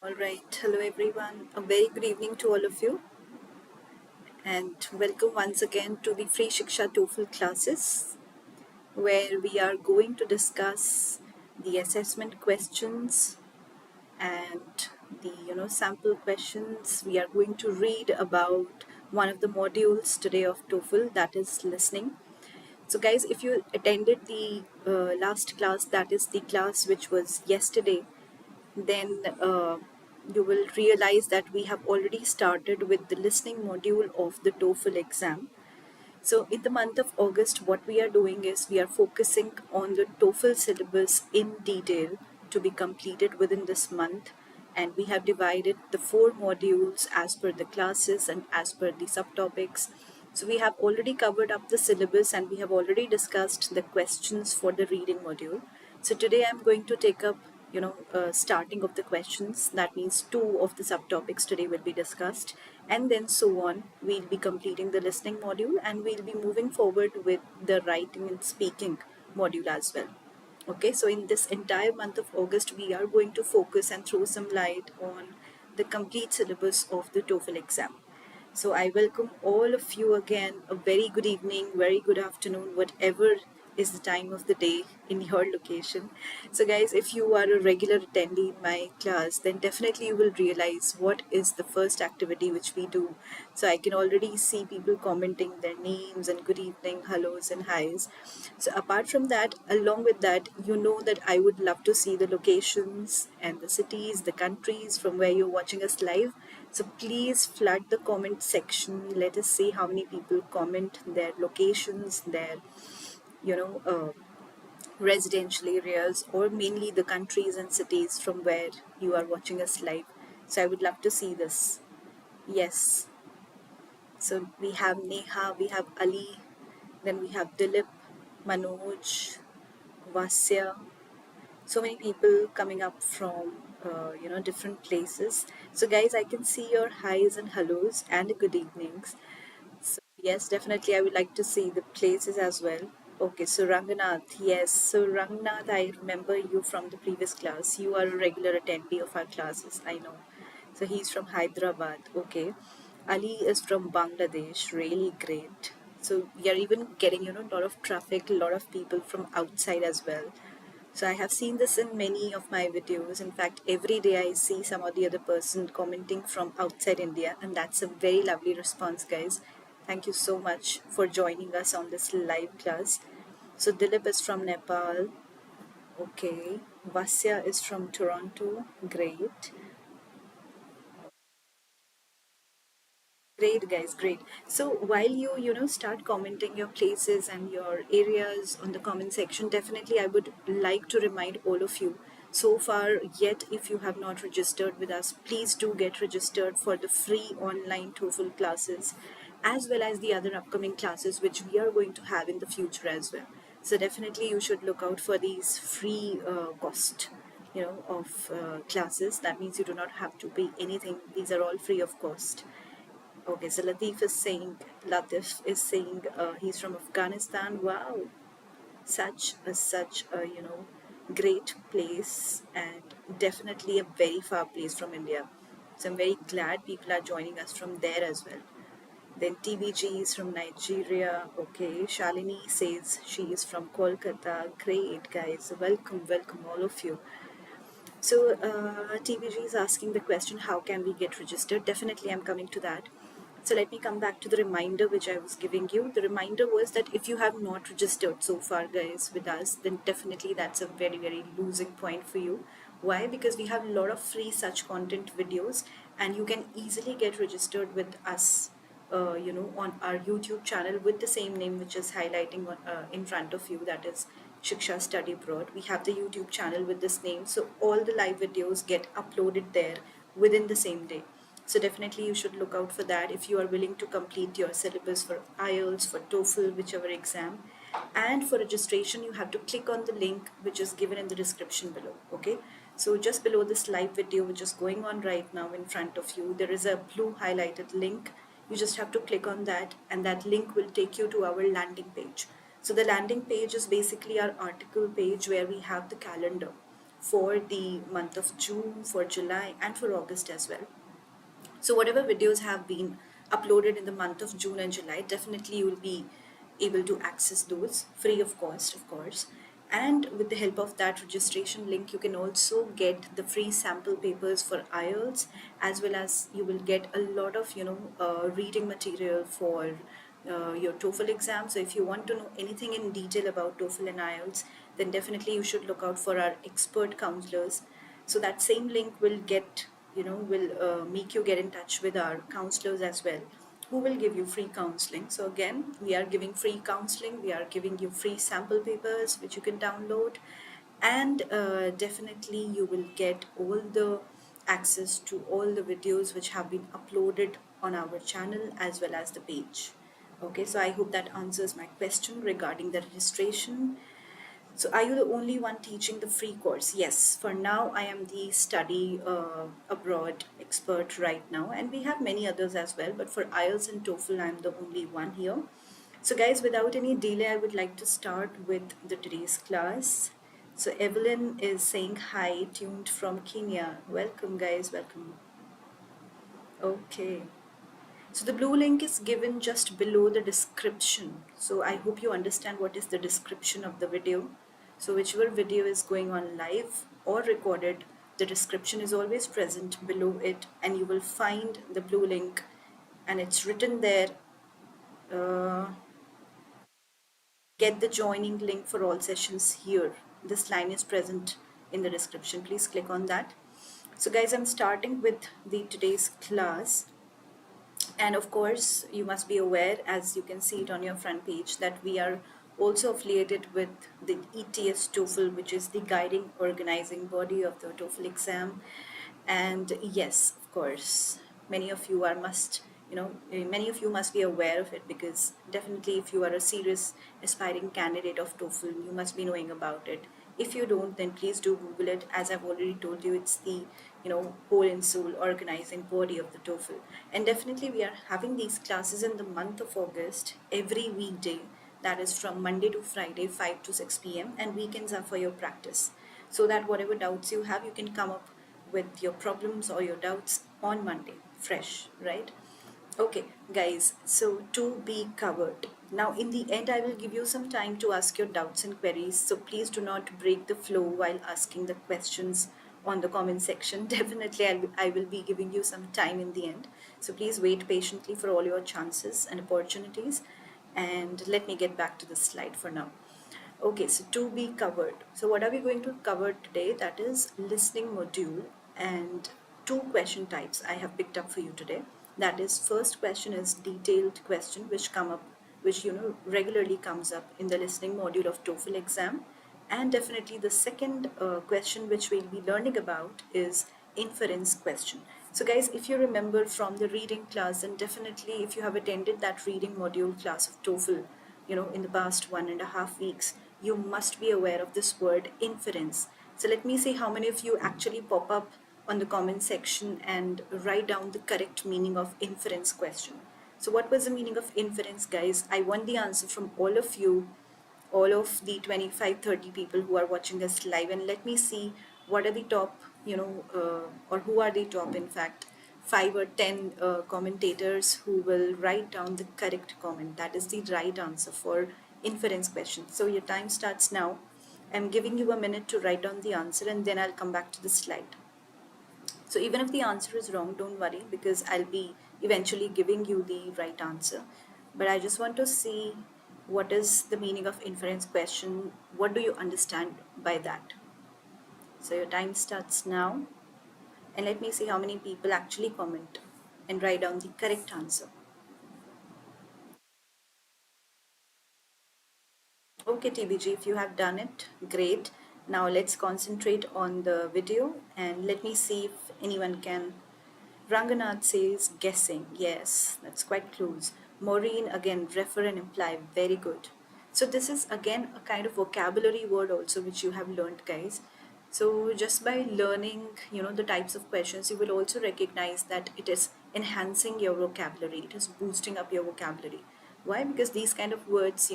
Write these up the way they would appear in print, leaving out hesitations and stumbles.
All right, hello everyone. A very good evening to all of you, and welcome once again to the free Shiksha TOEFL classes, where we are going to discuss the assessment questions and the sample questions. We are going to read about one of the modules today of TOEFL, that is listening. So, guys, if you attended the last class, that is the class which was yesterday, then you will realize that we have already started with the listening module of the TOEFL exam. So, in the month of August, what we are doing is we are focusing on the TOEFL syllabus in detail to be completed within this month. And we have divided the four modules as per the classes and as per the subtopics. So, we have already covered up the syllabus and we have already discussed the questions for the reading module. So, today I'm going to take up starting of the questions. That means two of the subtopics today will be discussed, and then so on. We'll be completing the listening module and we'll be moving forward with the writing and speaking module as well. Okay, so in this entire month of August, we are going to focus and throw some light on the complete syllabus of the TOEFL exam. So I welcome all of you again. A very good evening, very good afternoon, whatever is the time of the day in your location. So guys, if you are a regular attendee in my class, then definitely you will realize what is the first activity which we do. So I can already see people commenting their names and good evening, hellos and highs. So apart from that, along with that, you know that I would love to see the locations and the cities, the countries from where you're watching us live. So please flood the comment section. Let us see how many people comment their locations, their you know uh, residential areas, or mainly the countries and cities from where you are watching us live. So I would love to see this. Yes. So we have Neha, we have Ali, then we have Dilip, Manoj, Vasya. So many people coming up from different places. So guys, I can see your highs and hellos and good evenings. So yes, definitely I would like to see the places as well. Okay, so Ranganath, yes. So Ranganath, I remember you from the previous class. You are a regular attendee of our classes, I know. So he's from Hyderabad. Okay. Ali is from Bangladesh. Really great. So we are even getting, a lot of traffic, a lot of people from outside as well. So I have seen this in many of my videos. In fact, every day I see some or the other person commenting from outside India, and that's a very lovely response, guys. Thank you so much for joining us on this live class. So Dilip is from Nepal. Okay. Vasya is from Toronto. Great. Great, guys, great. So while you start commenting your places and your areas on the comment section, definitely I would like to remind all of you. So far, yet, if you have not registered with us, please do get registered for the free online TOEFL classes, as well as the other upcoming classes which we are going to have in the future as well. So definitely you should look out for these free cost of classes. That means you do not have to pay anything. These are all free of cost. Okay, so Latif is saying he's from Afghanistan. Wow, such a great place, and definitely a very far place from India. So I'm very glad people are joining us from there as well. Then TBG is from Nigeria. Okay, Shalini says she is from Kolkata. Great, guys. Welcome, welcome, all of you. So, TBG is asking the question, how can we get registered? Definitely, I'm coming to that. So, let me come back to the reminder which I was giving you. The reminder was that if you have not registered so far, guys, with us, then definitely that's a very, very losing point for you. Why? Because we have a lot of free such content videos, and you can easily get registered with us on our YouTube channel with the same name which is highlighting in front of you, that is Shiksha Study Abroad. We have the YouTube channel with this name, so all the live videos get uploaded there within the same day. So definitely you should look out for that if you are willing to complete your syllabus for IELTS, for TOEFL, whichever exam. And for registration, you have to click on the link which is given in the description below. Okay, so just below this live video which is going on right now in front of you, there is a blue highlighted link. You just have to click on that, and that link will take you to our landing page. So the landing page is basically our article page where we have the calendar. for the month of June, for July, and for August as well. So whatever videos have been uploaded in the month of June and July, definitely you will be able to access those free of cost, of course. And with the help of that registration link, you can also get the free sample papers for IELTS, as well as you will get a lot of reading material for your TOEFL exam. So if you want to know anything in detail about TOEFL and IELTS, then definitely you should look out for our expert counselors. So that same link will make you get in touch with our counselors as well, who will give you free counseling. So again, we are giving free counseling, we are giving you free sample papers which you can download, and definitely you will get all the access to all the videos which have been uploaded on our channel as well as the page. Okay, so I hope that answers my question regarding the registration. So, are you the only one teaching the free course? Yes, for now, I am the study abroad expert right now, and we have many others as well. But for IELTS and TOEFL, I'm the only one here. So, guys, without any delay, I would like to start with the today's class. So, Evelyn is saying hi, tuned from Kenya. Welcome, guys, welcome. Okay. So the blue link is given just below the description. So I hope you understand what is the description of the video. So whichever video is going on live or recorded, the description is always present below it, and you will find the blue link, and it's written there. Uh, get the joining link for all sessions here. This line is present in the description. Please click on that. So guys, I'm starting with the today's class. And of course, you must be aware, as you can see it on your front page, that we are also affiliated with the ETS TOEFL, which is the guiding organizing body of the TOEFL exam. And yes, of course, many of you are must many of you must be aware of it, because definitely if you are a serious aspiring candidate of TOEFL, you must be knowing about it. If you don't, then please do Google it. As I've already told you, it's the whole and soul organizing body of the TOEFL. And definitely we are having these classes in the month of August every weekday. That is from Monday to Friday, 5 to 6 p.m. and weekends are for your practice. So that whatever doubts you have, you can come up with your problems or your doubts on Monday, fresh, right? Okay, guys, so to be covered. Now, in the end, I will give you some time to ask your doubts and queries. So please do not break the flow while asking the questions on the comment section. Definitely, I will be giving you some time in the end. So please wait patiently for all your chances and opportunities. And let me get back to the slide for now. Okay, so to be covered. So what are we going to cover today? That is listening module, and two question types I have picked up for you today. That is, first question is detailed question which regularly comes up in the listening module of TOEFL exam. And definitely the second question which we'll be learning about is inference question. So guys, if you remember from the reading class, and definitely if you have attended that reading module class of TOEFL, in the past 1.5 weeks, you must be aware of this word inference. So let me see how many of you actually pop up on the comment section and write down the correct meaning of inference question. So what was the meaning of inference, guys? I want the answer from all of you, all of the 25-30 people who are watching us live, and let me see what are the top, or who are the top, in fact, 5 or 10 commentators who will write down the correct comment. That is the right answer for inference question. So your time starts now. I'm giving you a minute to write down the answer, and then I'll come back to the slide. So even if the answer is wrong, don't worry, because I'll be eventually giving you the right answer. But I just want to see what is the meaning of inference question. What do you understand by that? So your time starts now. And let me see how many people actually comment and write down the correct answer. Okay, TBG, if you have done it, great. Now let's concentrate on the video and let me see if anyone can. Ranganath says guessing. Yes, that's quite close. Maureen again, refer and imply. Very good. So this is again a kind of vocabulary word also which you have learned, guys. So just by learning, the types of questions, you will also recognize that it is enhancing your vocabulary. It is boosting up your vocabulary. Why? Because these kind of words,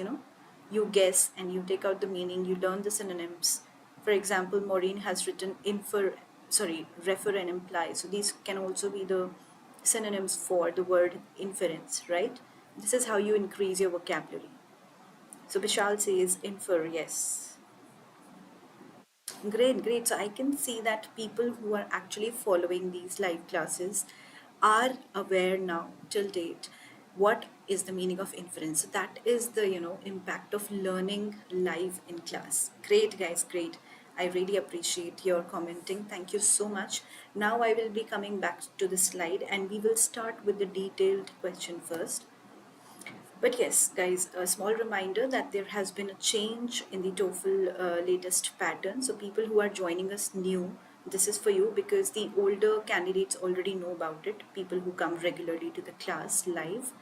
you guess and you take out the meaning, you learn the synonyms, For example, Maureen has written refer and imply. So these can also be the synonyms for the word inference, right? This is how you increase your vocabulary. So Vishal says infer, yes. Great, great. So I can see that people who are actually following these live classes are aware now till date what is the meaning of inference. So that is the, impact of learning live in class. Great, guys, great. I really appreciate your commenting. Thank you so much. Now I will be coming back to the slide and we will start with the detailed question first. But yes, guys, a small reminder that there has been a change in the TOEFL latest pattern. So people who are joining us new, this is for you because the older candidates already know about it. People who come regularly to the class live.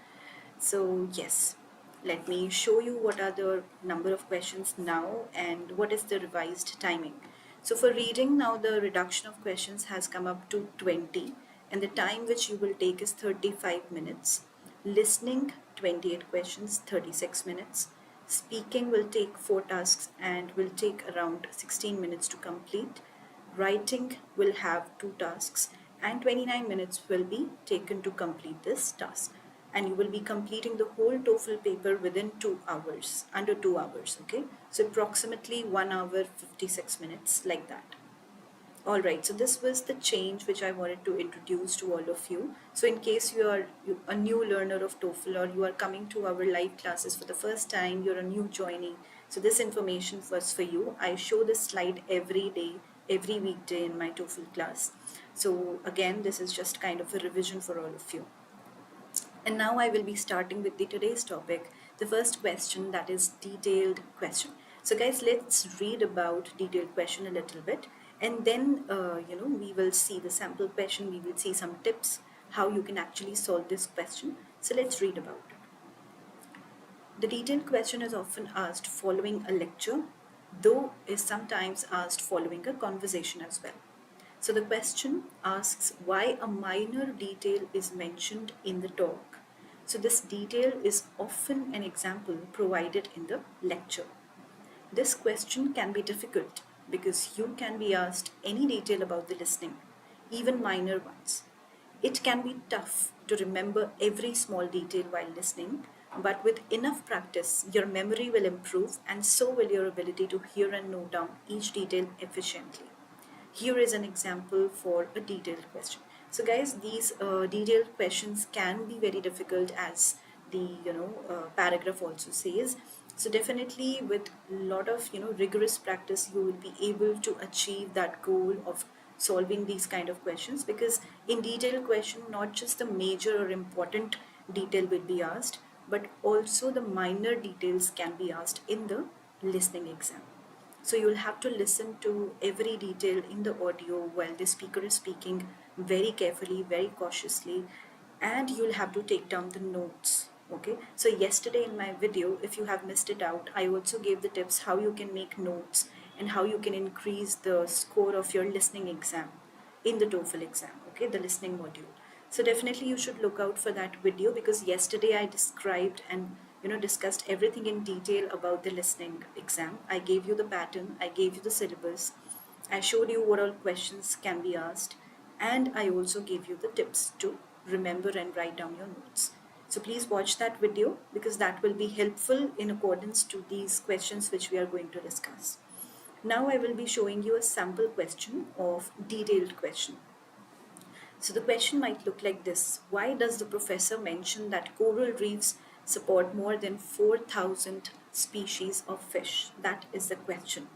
So yes, let me show you what are the number of questions now and what is the revised timing. So for reading now the reduction of questions has come up to 20 and the time which you will take is 35 minutes. Listening 28 questions, 36 minutes. Speaking will take 4 tasks and will take around 16 minutes to complete. Writing will have 2 tasks and 29 minutes will be taken to complete this task. And you will be completing the whole TOEFL paper within 2 hours, under 2 hours, okay? So approximately 1 hour 56 minutes, like that. All right, so this was the change which I wanted to introduce to all of you. So in case you are a new learner of TOEFL or you are coming to our live classes for the first time, you're a new joinee, so this information was for you. I show this slide every day, every weekday in my TOEFL class. So again, this is just kind of a revision for all of you. And now I will be starting with the today's topic, the first question, that is detailed question. So guys, let's read about detailed question a little bit and then we will see the sample question, we will see some tips how you can actually solve this question. So let's read about it. The detailed question is often asked following a lecture, though is sometimes asked following a conversation as well. So the question asks why a minor detail is mentioned in the talk. So this detail is often an example provided in the lecture. This question can be difficult because you can be asked any detail about the listening, even minor ones. It can be tough to remember every small detail while listening, but with enough practice, your memory will improve and so will your ability to hear and note down each detail efficiently. Here is an example for a detailed question. So guys, these detailed questions can be very difficult as the paragraph also says. So definitely with a lot of rigorous practice you will be able to achieve that goal of solving these kind of questions, because in detailed question not just the major or important detail will be asked, but also the minor details can be asked in the listening exam. So you'll have to listen to every detail in the audio while the speaker is speaking very carefully, very cautiously, and you'll have to take down the notes. Okay, so yesterday in my video, if you have missed it out, I also gave the tips how you can make notes and how you can increase the score of your listening exam in the TOEFL exam, okay, the listening module. So definitely you should look out for that video, because yesterday I described and discussed everything in detail about the listening exam. I gave you the pattern, I gave you the syllabus, I showed you what all questions can be asked, and I also gave you the tips to remember and write down your notes. So please watch that video because that will be helpful in accordance to these questions which we are going to discuss. Now I will be showing you a sample question of detailed question. So the question might look like this. Why does the professor mention that coral reefs support more than 4,000 species of fish? That is the question.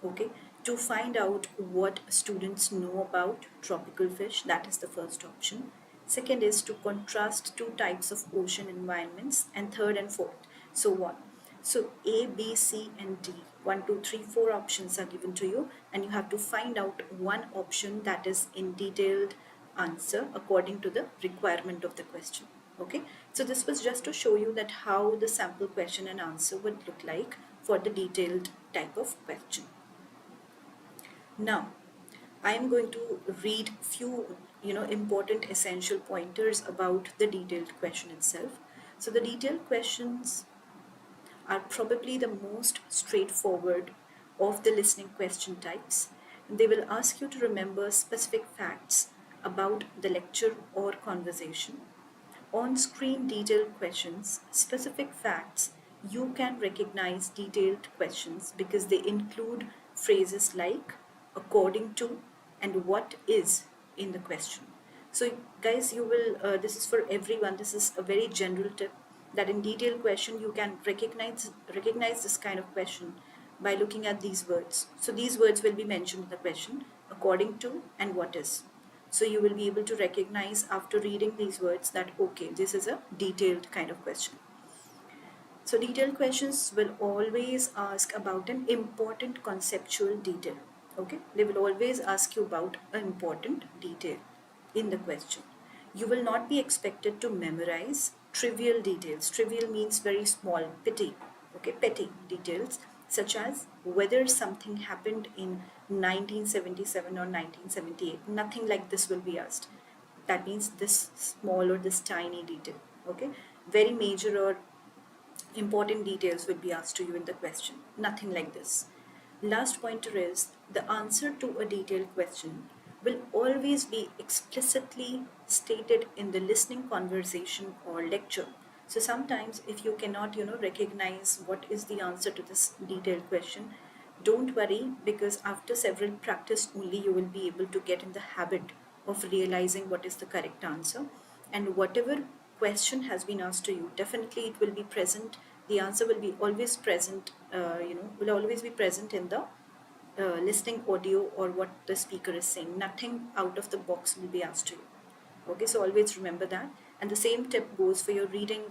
Okay. To find out what students know about tropical fish, that is the first option. Second is to contrast two types of ocean environments, and third and fourth, so on. So A, B, C, and D. 1, 2, 3, 4 options are given to you, and you have to find out one option that is in detailed answer according to the requirement of the question. Okay, so this was just to show you that how the sample question and answer would look like for the detailed type of question. Now, I am going to read few important essential pointers about the detailed question itself. So the detailed questions are probably the most straightforward of the listening question types. They will ask you to remember specific facts about the lecture or conversation. On-screen detailed questions, specific facts, you can recognize detailed questions because they include phrases like according to and what is in the question. So guys, you will, this is for everyone, this is a very general tip that in detailed question you can recognize this kind of question by looking at these words. So these words will be mentioned in the question, according to and what is. So you will be able to recognize after reading these words that okay, this is a detailed kind of question. So detailed questions will always ask about an important conceptual detail. Okay, they will always ask you about an important detail in the question. You will not be expected to memorize trivial details. Trivial means very small, petty details such as whether something happened in 1977 or 1978. Nothing like this will be asked. That means this small or this tiny detail. Okay, very major or important details will be asked to you in the question. Nothing like this. Last pointer is the answer to a detailed question will always be explicitly stated in the listening conversation or lecture. So sometimes if you cannot, recognize what is the answer to this detailed question, don't worry, because after several practice only you will be able to get in the habit of realizing what is the correct answer, and whatever question has been asked to you, definitely it will be present, the answer will be always present, will always be present in the listening audio or what the speaker is saying. Nothing out of the box will be asked to you. Okay, so always remember that. And the same tip goes for your reading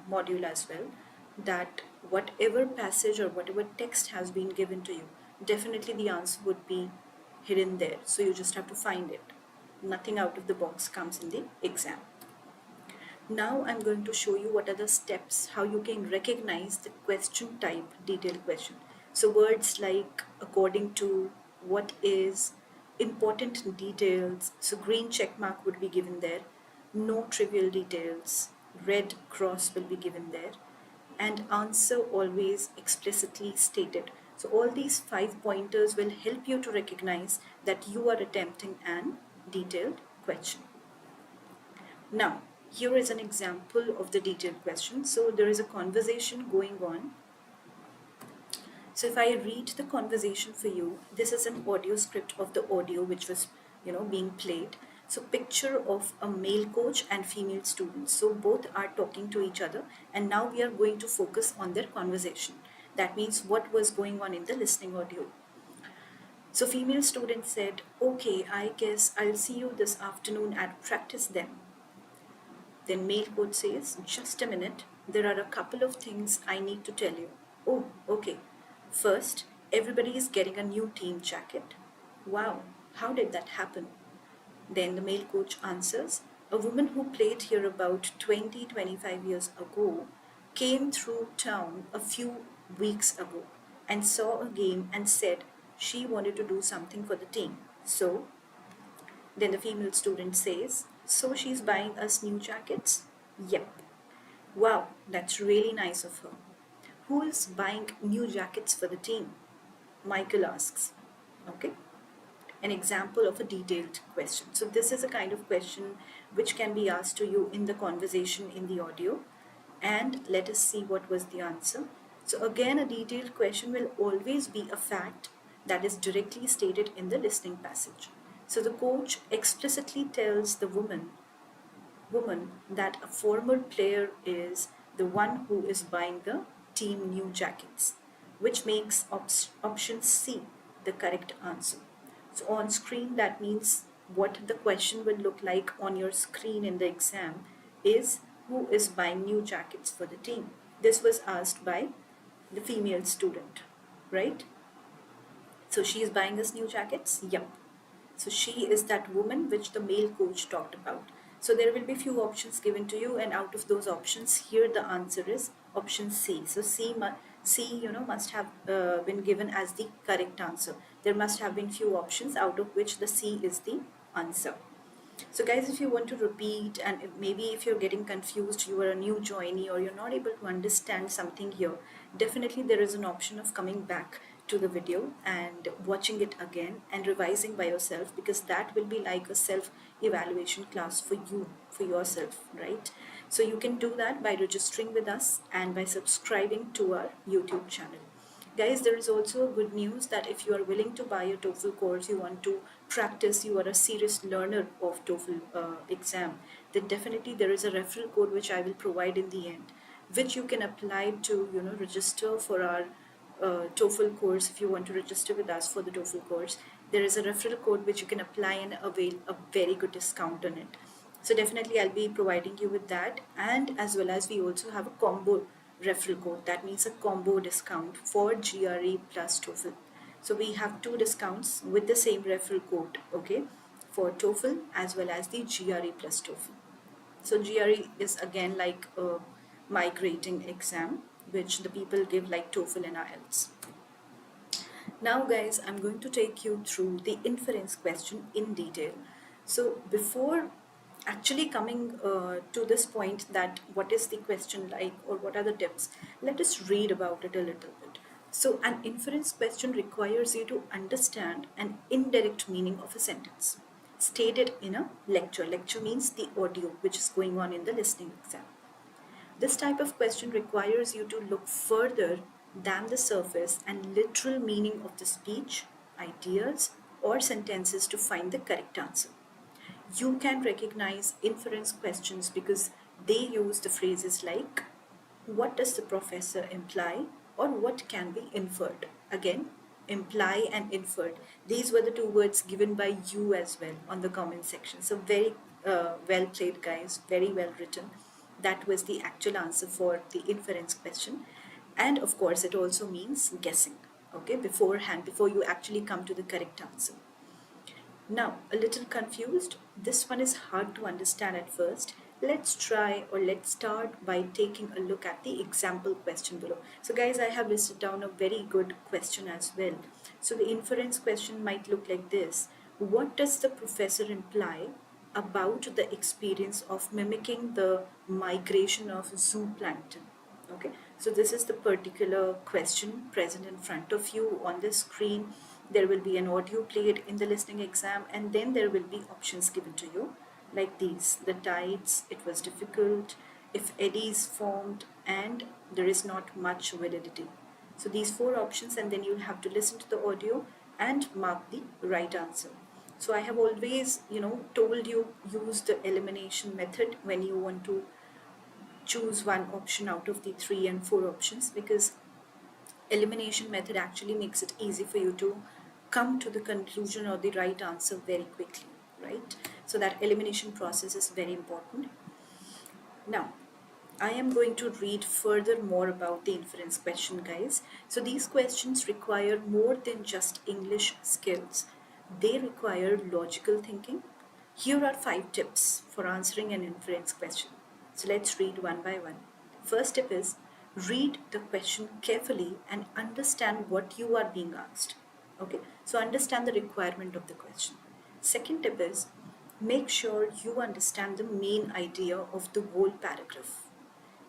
module as well, that whatever passage or whatever text has been given to you, definitely the answer would be hidden there. So you just have to find it. Nothing out of the box comes in the exam. Now I'm going to show you what are the steps, how you can recognize the question type detailed question. So words like according to, what is, important details, so green check mark would be given there, no trivial details, red cross will be given there, and answer always explicitly stated. So all these 5 pointers will help you to recognize that you are attempting an detailed question. Now, here is an example of the detailed question. So there is a conversation going on. So if I read the conversation for you, this is an audio script of the audio which was, being played. So picture of a male coach and female students. So both are talking to each other, and now we are going to focus on their conversation. That means what was going on in the listening audio. So female student said, okay, I guess I'll see you this afternoon at practice then. Then male coach says, just a minute, there are a couple of things I need to tell you. Oh, okay. First, everybody is getting a new team jacket. Wow, how did that happen? Then the male coach answers, a woman who played here about 25 years ago came through town a few weeks ago and saw a game and said she wanted to do something for the team. So then the female student says, so she's buying us new jackets? Yep. Wow, that's really nice of her. Who is buying new jackets for the team? Michael asks. Okay. An example of a detailed question. So this is a kind of question which can be asked to you in the conversation in the audio. And let us see what was the answer. So again, a detailed question will always be a fact that is directly stated in the listening passage. So the coach explicitly tells the woman that a former player is the one who is buying the team new jackets, which makes option C the correct answer. So on screen, that means what the question will look like on your screen in the exam is who is buying new jackets for the team. This was asked by the female student, right? So she is buying us new jackets? Yep. So she is that woman which the male coach talked about. So there will be few options given to you, and out of those options, here the answer is option C. So C, must have been given as the correct answer. There must have been few options out of which the C is the answer. So guys, if you want to repeat, and maybe if you're getting confused, you are a new joinee or you're not able to understand something here, definitely there is an option of coming back to the video and watching it again and revising by yourself, because that will be like a self evaluation class for you, for yourself, right? So you can do that by registering with us and by subscribing to our YouTube channel. Guys, there is also good news that if you are willing to buy a TOEFL course, you want to practice, you are a serious learner of TOEFL exam, then definitely there is a referral code which I will provide in the end, which you can apply to, register for our TOEFL course. If you want to register with us for the TOEFL course, there is a referral code which you can apply and avail a very good discount on it. So definitely I'll be providing you with that, and as well as we also have a combo referral code. That means a combo discount for GRE plus TOEFL. So we have two discounts with the same referral code, okay, for TOEFL as well as the GRE plus TOEFL. So GRE is again like a migrating exam which the people give like TOEFL and IELTS. Now guys, I'm going to take you through the inference question in detail. So before actually coming to this point, that what is the question like or what are the tips, let us read about it a little bit. So an inference question requires you to understand an indirect meaning of a sentence stated in a lecture. Lecture means the audio which is going on in the listening exam. This type of question requires you to look further than the surface and literal meaning of the speech, ideas, or sentences to find the correct answer. You can recognize inference questions because they use the phrases like, what does the professor imply, or what can be inferred? Again, imply and inferred. These were the two words given by you as well on the comment section. So very well played, guys. Very well written. That was the actual answer for the inference question. And of course, it also means guessing, okay, beforehand, before you actually come to the correct answer. Now, a little confused? This one is hard to understand at first. Let's try, or let's start by taking a look at the example question below. So guys, I have listed down a very good question as well. So the inference question might look like this. What does the professor imply about the experience of mimicking the migration of zooplankton? Okay, so this is the particular question present in front of you on the screen. There will be an audio played in the listening exam, and then there will be options given to you like these: the tides, it was difficult, if eddies formed, and there is not much validity. So these four options, and then you'll have to listen to the audio and mark the right answer. So I have always, told you, use the elimination method when you want to choose one option out of the 3 and 4 options, because elimination method actually makes it easy for you to come to the conclusion or the right answer very quickly, right? So that elimination process is very important. Now, I am going to read further more about the inference question, guys. So these questions require more than just English skills. They require logical thinking. Here are 5 tips for answering an inference question. So let's read one by one. First tip is, read the question carefully and understand what you are being asked. Okay, so understand the requirement of the question. Second tip is, make sure you understand the main idea of the whole paragraph.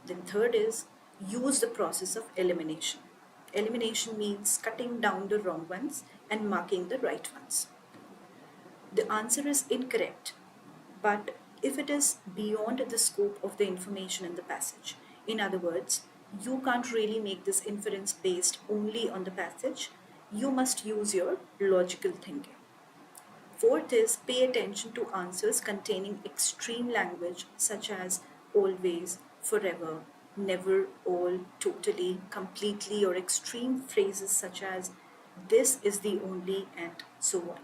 Then third is, use the process of elimination. Elimination means cutting down the wrong ones and marking the right ones. The answer is incorrect, but if it is beyond the scope of the information in the passage. In other words, you can't really make this inference based only on the passage. You must use your logical thinking. Fourth is, pay attention to answers containing extreme language such as always, forever, never, all, totally, completely, or extreme phrases such as this is the only, and so on,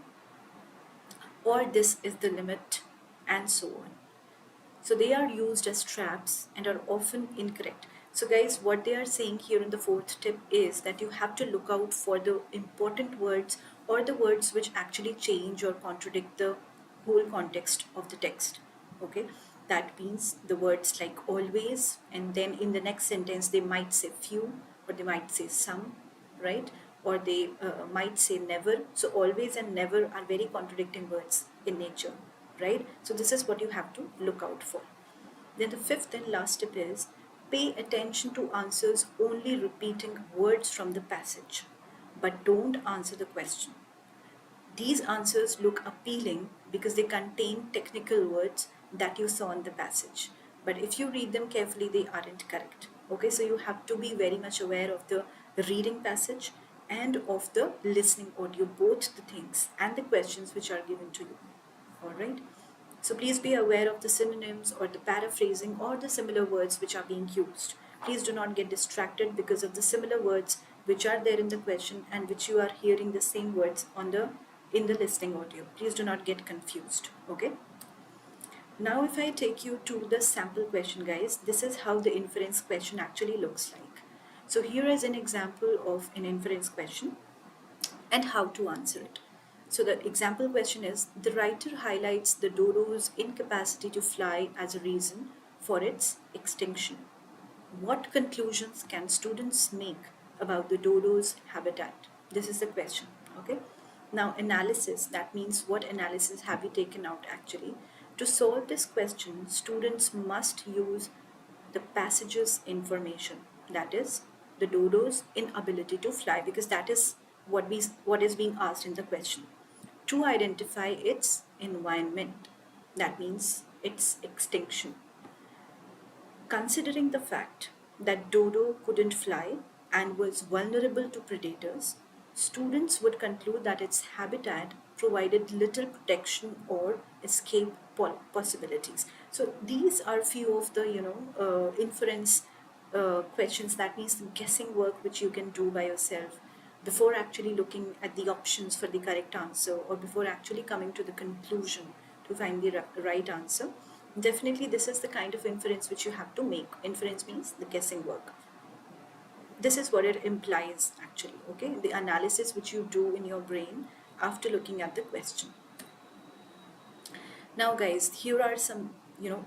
or this is the limit, and so on. So they are used as traps and are often incorrect. So guys, what they are saying here in the fourth tip is that you have to look out for the important words or the words which actually change or contradict the whole context of the text. Okay, that means the words like always, and then in the next sentence they might say few, or they might say some, right? Or they might say never. So always and never are very contradicting words in nature, right? So this is what you have to look out for. Then the fifth and last tip is, pay attention to answers only repeating words from the passage. but don't answer the question. These answers look appealing because they contain technical words that you saw in the passage. But if you read them carefully, they aren't correct. Okay, so you have to be very much aware of the reading passage and of the listening audio, both the things and the questions which are given to you. Alright, so please be aware of the synonyms or the paraphrasing or the similar words which are being used. Please do not get distracted because of the similar words which are there in the question and which you are hearing the same words on the in the listening audio. Please do not get confused. Okay. Now if I take you to the sample question, guys, this is how the inference question actually looks like. So here is an example of an inference question and how to answer it. So the example question is, the writer highlights the dodo's incapacity to fly as a reason for its extinction. What conclusions can students make about the dodo's habitat? This is the question, okay? Now analysis, that means what analysis have you taken out actually? To solve this question, students must use the passage's information, that is the dodo's inability to fly, because that is what is being asked in the question, to identify its environment, that means its extinction. Considering the fact that dodo couldn't fly and was vulnerable to predators, students would conclude that its habitat provided little protection or escape possibilities. So these are few of the inference questions, that means the guessing work which you can do by yourself before actually looking at the options for the correct answer or before actually coming to the conclusion to find the right answer. Definitely, this is the kind of inference which you have to make. Inference means the guessing work. This is what it implies actually, okay? The analysis which you do in your brain after looking at the question. Now guys, here are some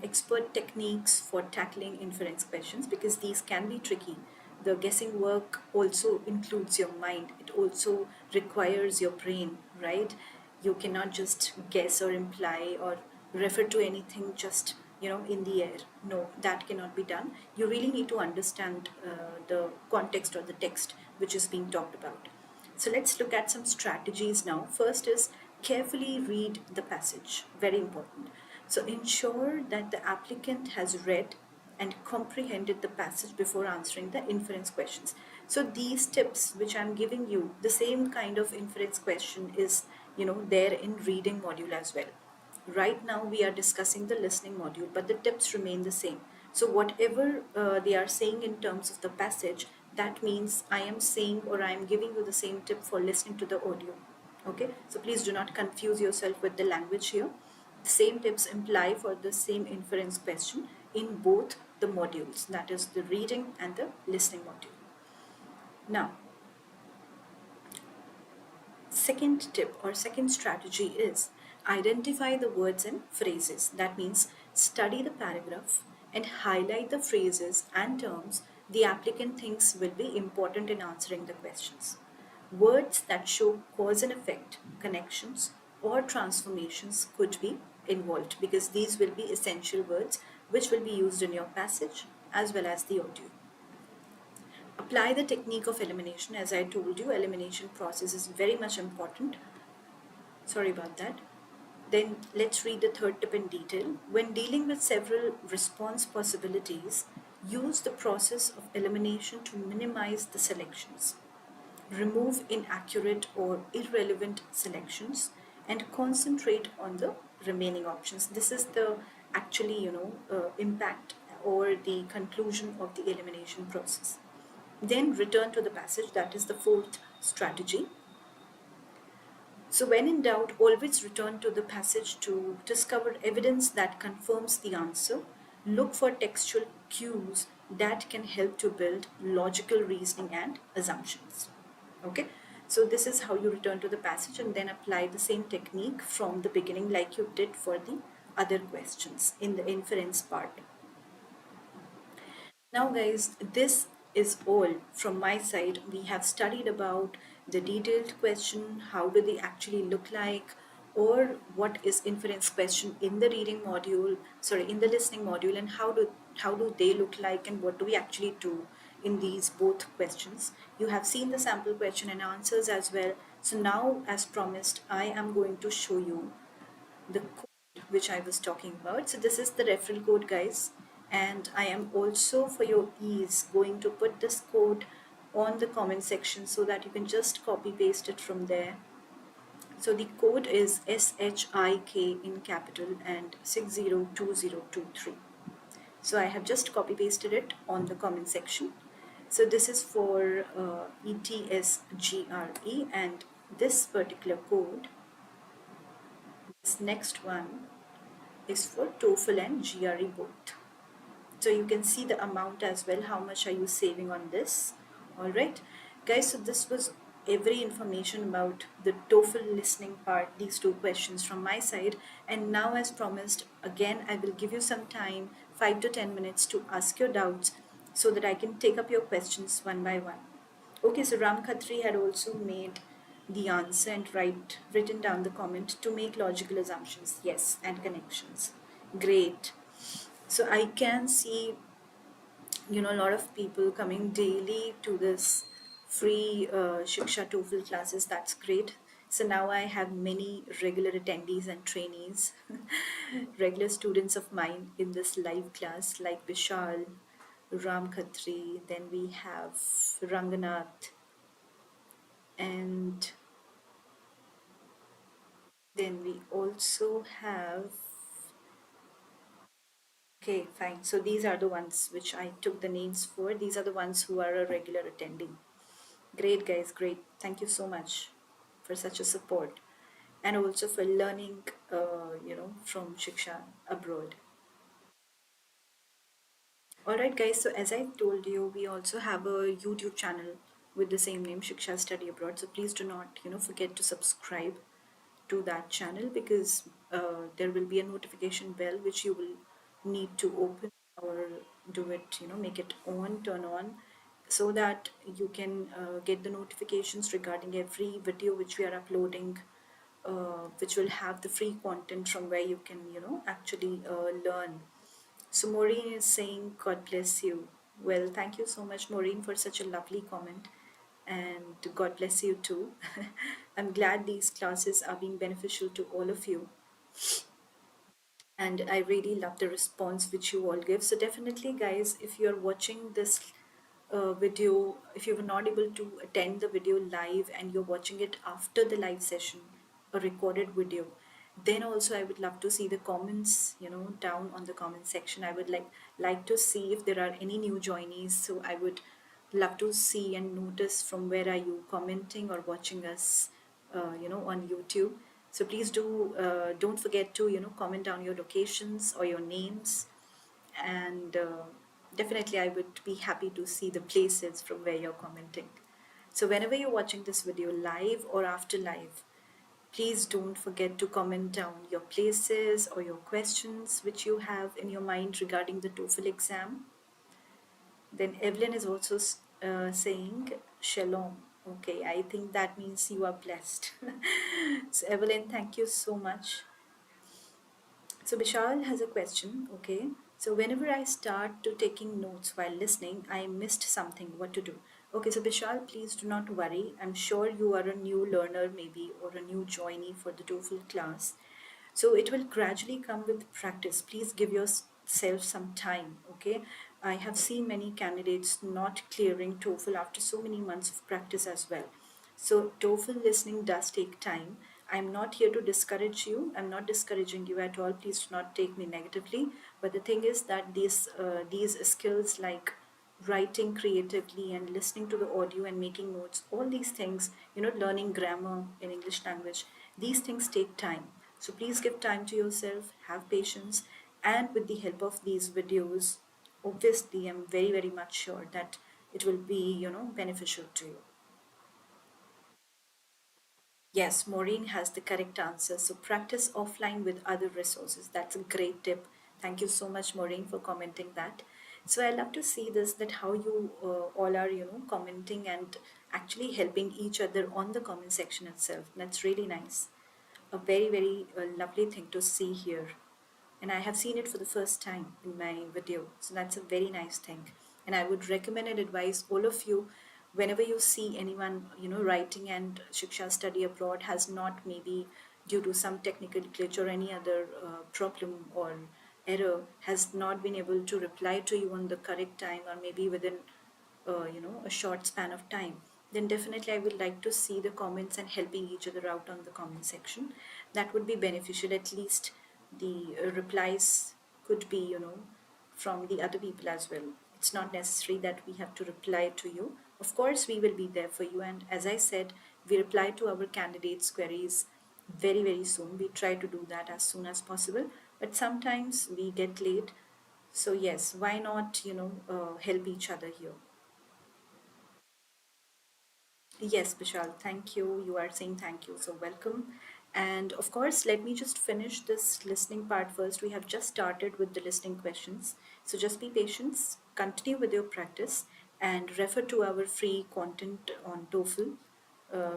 expert techniques for tackling inference questions, because these can be tricky. The guessing work also includes your mind. It also requires your brain, right? You cannot just guess or imply or refer to anything just in the air. No, that cannot be done. You really need to understand the context or the text which is being talked about. So let's look at some strategies now. First is carefully read the passage, very important. So ensure that the applicant has read and comprehended the passage before answering the inference questions. So these tips which I'm giving you, the same kind of inference question is there in reading module as well. Right now we are discussing the listening module, but the tips remain the same. So whatever they are saying in terms of the passage, that means I am saying or I am giving you the same tip for listening to the audio. Okay, so please do not confuse yourself with the language here. The same tips apply for the same inference question in both the modules, that is the reading and the listening module. Now, second tip or second strategy is identify the words and phrases. That means study the paragraph and highlight the phrases and terms the applicant thinks will be important in answering the questions. Words that show cause and effect, connections, or transformations could be involved, because these will be essential words which will be used in your passage as well as the audio. Apply the technique of elimination. As I told you, elimination process is very much important. Sorry about that. Then let's read the third tip in detail. When dealing with several response possibilities, use the process of elimination to minimize the selections. Remove inaccurate or irrelevant selections and concentrate on the remaining options. This is the actually impact or the conclusion of the elimination process. Then return to the passage, that is the fourth strategy. So when in doubt, always return to the passage to discover evidence that confirms the answer. Look for textual cues that can help to build logical reasoning and assumptions. Okay, so this is how you return to the passage and then apply the same technique from the beginning like you did for the other questions in the inference part. Now guys, this is all from my side. We have studied about the detailed question, how do they actually look like, or what is inference question in the reading module, sorry, in the listening module, and how do they look like and what do we actually do in these both questions. You have seen the sample question and answers as well. So now, as promised, I am going to show you the code which I was talking about. So this is the referral code, guys, and I am also, for your ease, going to put this code on the comment section so that you can just copy paste it from there. So the code is SHIK in capital and 602023. So I have just copy pasted it on the comment section. So this is for ETS GRE, and this particular code, this next one, is for TOEFL and GRE both. So you can see the amount as well, how much are you saving on this. All right, guys, so this was every information about the TOEFL listening part, these two questions from my side. And now, as promised, again, I will give you some time, 5 to 10 minutes, to ask your doubts so that I can take up your questions one by one. Okay, so Ram Khatri had also made the answer and written down the comment: to make logical assumptions, yes, and connections. Great. So I can see, a lot of people coming daily to this free Shiksha TOEFL classes. That's great. So now I have many regular attendees and trainees, regular students of mine in this live class, like Vishal, Ram Khatri, then we have Ranganath, and then we also have, okay, fine. So these are the ones which I took the names for. These are the ones who are a regular attending. Great, guys, great. Thank you so much for such a support and also for learning, from Shiksha abroad. All right, guys. So as I told you, we also have a YouTube channel with the same name, Shiksha Study Abroad. So please do not, forget to subscribe to that channel, because there will be a notification bell which you will need to open or do it, make it on, turn on, so that you can get the notifications regarding every video which we are uploading, which will have the free content from where you can, actually learn. So Maureen is saying, God bless you. Well, thank you so much, Maureen, for such a lovely comment. And God bless you too. I'm glad these classes are being beneficial to all of you. And I really love the response which you all give. So definitely, guys, if you're watching this video, if you were not able to attend the video live and you're watching it after the live session, a recorded video, then also I would love to see the comments, down on the comment section. I would like to see if there are any new joinees. So I would love to see and notice from where are you commenting or watching us, on YouTube. So please don't forget to, comment down your locations or your names, and definitely I would be happy to see the places from where you're commenting. So whenever you're watching this video live or after live, please don't forget to comment down your places or your questions which you have in your mind regarding the TOEFL exam. Then Evelyn is also saying shalom. Okay, I think that means you are blessed. So Evelyn, thank you so much. So Vishal has a question. Okay, so whenever I start to taking notes while listening, I missed something. What to do? Okay, so Vishal, please do not worry. I'm sure you are a new learner, maybe, or a new joinee for the TOEFL class. So it will gradually come with practice. Please give yourself some time, okay? I have seen many candidates not clearing TOEFL after so many months of practice as well. So TOEFL listening does take time. I'm not here to discourage you. I'm not discouraging you at all. Please do not take me negatively. But the thing is that these skills like writing creatively and listening to the audio and making notes, all these things, learning grammar in English language, these things take time. So please give time to yourself, have patience, and with the help of these videos, obviously I'm very, very much sure that it will be, beneficial to you. Yes, Maureen has the correct answer. So practice offline with other resources. That's a great tip. Thank you so much, Maureen, for commenting that. So I love to see this, that how you all are, commenting and actually helping each other on the comment section itself. That's really nice. A very, very lovely thing to see here. And I have seen it for the first time in my video. So that's a very nice thing. And I would recommend and advise all of you, whenever you see anyone, writing and Shiksha study abroad has not, maybe due to some technical glitch or any other problem or error, has not been able to reply to you on the correct time, or maybe within a short span of time, then definitely I would like to see the comments and helping each other out on the comment section. That would be beneficial. At least the replies could be, from the other people as well. It's not necessary that we have to reply to you. Of course, we will be there for you. And as I said, we reply to our candidates' queries very, very soon. We try to do that as soon as possible. But sometimes we get late. So, yes, why not, help each other here? Yes, Vishal, thank you. You are saying thank you, so welcome. And of course, let me just finish this listening part first. We have just started with the listening questions. So just be patient, continue with your practice, and refer to our free content on TOEFL,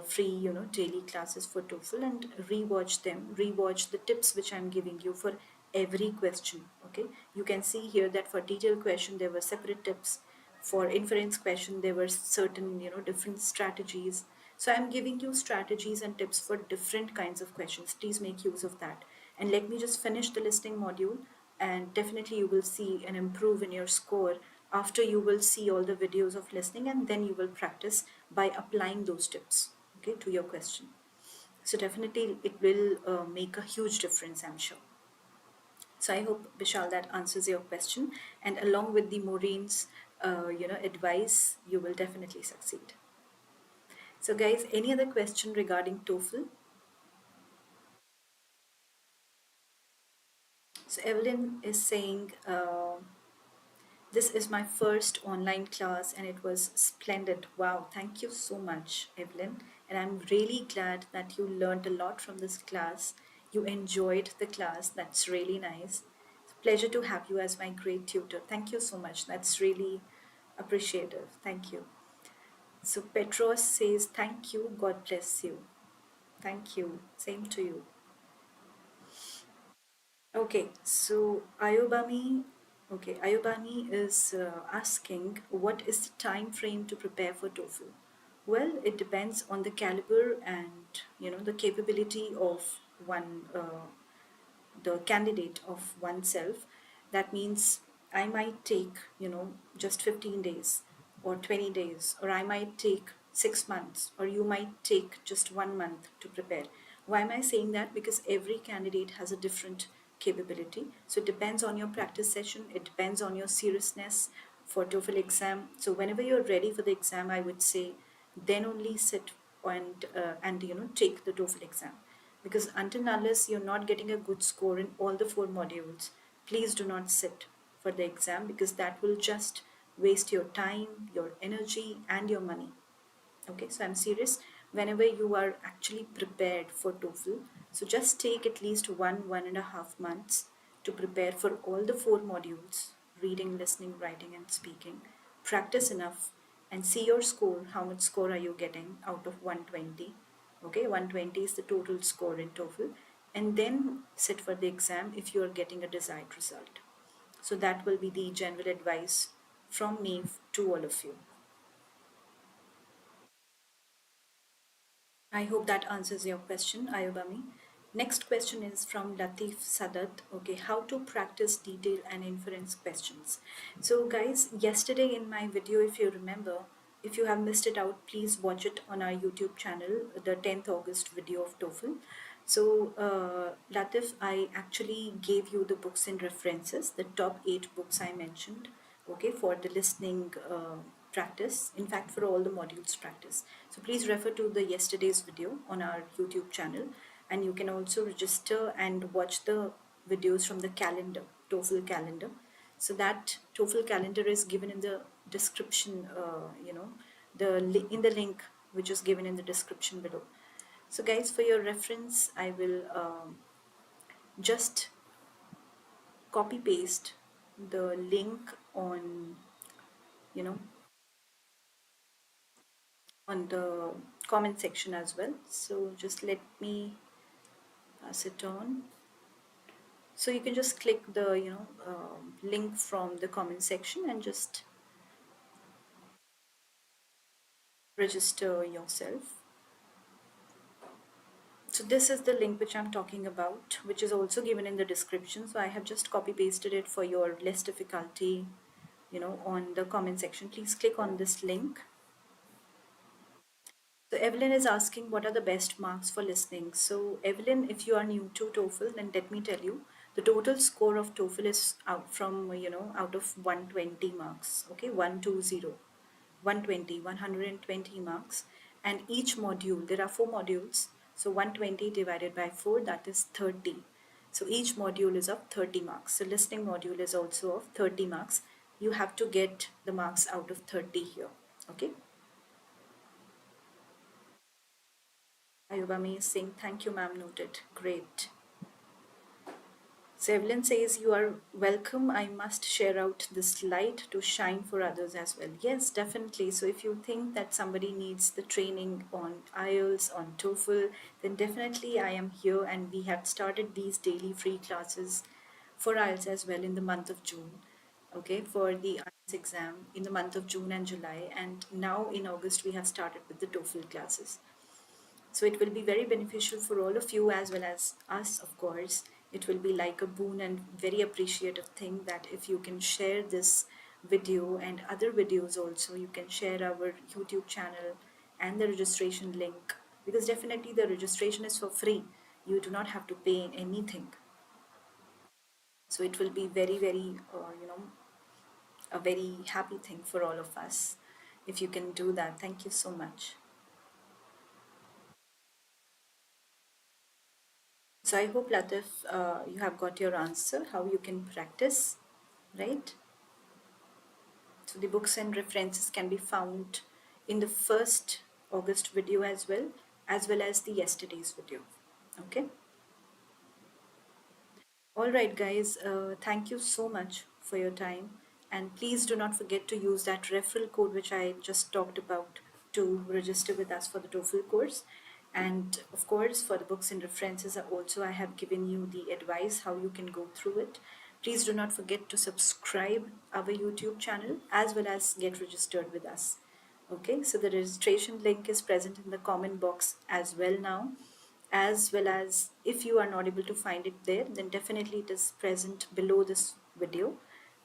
free, daily classes for TOEFL, and rewatch them. Rewatch the tips which I'm giving you for every question. Okay, you can see here that for detailed question there were separate tips. For inference question there were certain, different strategies. So I'm giving you strategies and tips for different kinds of questions. Please make use of that. And let me just finish the listening module, and definitely you will see an improve in your score after you will see all the videos of listening, and then you will practice by applying those tips, okay, to your question. So definitely it will make a huge difference, I'm sure. So I hope, Vishal, that answers your question. And along with the Maureen's, advice, you will definitely succeed. So, guys, any other question regarding TOEFL? So Evelyn is saying, this is my first online class and it was splendid. Wow, thank you so much, Evelyn. And I'm really glad that you learned a lot from this class. You enjoyed the class. That's really nice. It's a pleasure to have you as my great tutor. Thank you so much. That's really appreciative. Thank you. So Petros says, thank you. God bless you. Thank you. Same to you. Okay, so Ayobami is asking, what is the time frame to prepare for TOEFL? Well, it depends on the caliber and the capability of one the candidate of oneself. That means I might take, just 15 days or 20 days, or I might take 6 months, or you might take just 1 month to prepare. Why am I saying that? Because every candidate has a different capability. So it depends on your practice session, it depends on your seriousness for TOEFL exam. So whenever you're ready for the exam, I would say then only sit and take the TOEFL exam, because until unless you're not getting a good score in all the four modules, please do not sit for the exam, because that will just waste your time, your energy, and your money. Okay, so I'm serious. Whenever you are actually prepared for TOEFL, so just take at least 1.5 months to prepare for all the four modules: reading, listening, writing, and speaking. Practice enough and see your score. How much score are you getting out of 120? Okay, 120 is the total score in TOEFL, and then sit for the exam if you are getting a desired result. So that will be the general advice from me to all of you. I hope that answers your question, Ayobami. Next question is from Latif Sadat. Okay, how to practice detail and inference questions. So, guys, yesterday in my video, if you remember, if you have missed it out, please watch it on our YouTube channel, the 10th August video of TOEFL. So, Latif, I actually gave you the books and references, the top 8 books I mentioned, okay, for the listening practice, in fact, for all the modules practice. So, please refer to the yesterday's video on our YouTube channel, and you can also register and watch the videos from the calendar, TOEFL calendar. So, that TOEFL calendar is given in the description, in the link which is given in the description below. So guys, for your reference, I will just copy paste the link on, you know, on the comment section as well. So just let me pass it on. So you can just click the, link from the comment section and just register yourself. So this is the link which I'm talking about, which is also given in the description. So I have just copy pasted it for your less difficulty, on the comment section. Please click on this link. So Evelyn is asking what are the best marks for listening. So Evelyn, if you are new to TOEFL, then let me tell you, the total score of TOEFL is out from, out of 120 marks. Okay, 120, 120, 120 marks. And each module, there are 4 modules. So 120 divided by 4, that is 30. So each module is of 30 marks. So listening module is also of 30 marks. You have to get the marks out of 30 here. Okay. Ayubami is saying, thank you, ma'am, noted. Great. So Evelyn says, you are welcome. I must share out this light to shine for others as well. Yes, definitely. So if you think that somebody needs the training on IELTS, on TOEFL, then definitely I am here, and we have started these daily free classes for IELTS as well in the month of June. Okay, for the IELTS exam in the month of June and July. And now in August, we have started with the TOEFL classes. So it will be very beneficial for all of you as well as us, of course. It will be like a boon and very appreciative thing that if you can share this video and other videos also, you can share our YouTube channel and the registration link, because definitely the registration is for free. You do not have to pay anything. So it will be very, very, a very happy thing for all of us if you can do that. Thank you so much. So I hope, Latif, you have got your answer, how you can practice, right? So the books and references can be found in the first August video as well as the yesterday's video. Okay. All right, guys, thank you so much for your time. And please do not forget to use that referral code which I just talked about to register with us for the TOEFL course. And of course, for the books and references, also I have given you the advice how you can go through it. Please do not forget to subscribe our YouTube channel as well as get registered with us. Okay, so the registration link is present in the comment box as well now, as well as if you are not able to find it there, then definitely it is present below this video,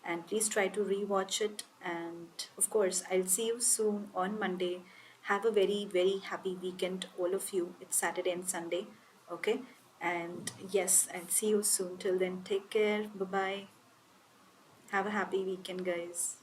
and please try to rewatch it. And of course, I'll see you soon on Monday. Have a very, very happy weekend, all of you. It's Saturday and Sunday. Okay, and yes, I'll see you soon. Till then, take care. Bye bye. Have a happy weekend, guys.